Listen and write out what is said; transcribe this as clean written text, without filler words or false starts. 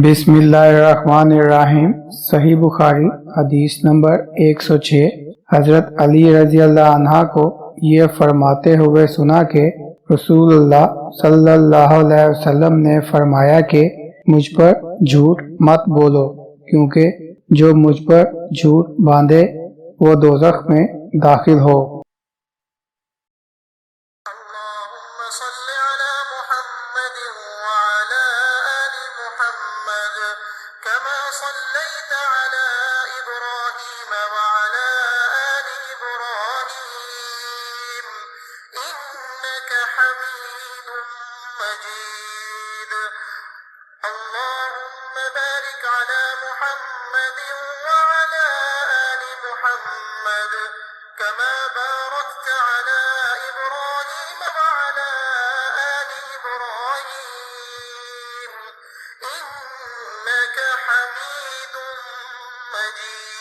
بسم اللہ الرحمن الرحیم۔ صحیح بخاری حدیث نمبر 106۔ حضرت علی رضی اللہ عنہ کو یہ فرماتے ہوئے سنا کہ رسول اللہ صلی اللہ علیہ وسلم نے فرمایا کہ مجھ پر جھوٹ مت بولو، کیونکہ جو مجھ پر جھوٹ باندھے وہ دوزخ میں داخل ہو۔ كما صليت على إبراهيم وعلى آل إبراهيم إنك حميد مجيد اللهم بارك على محمد وعلى آل محمد كما باركت على إبراهيم وعلى آل إبراهيم إنك حميد مجيد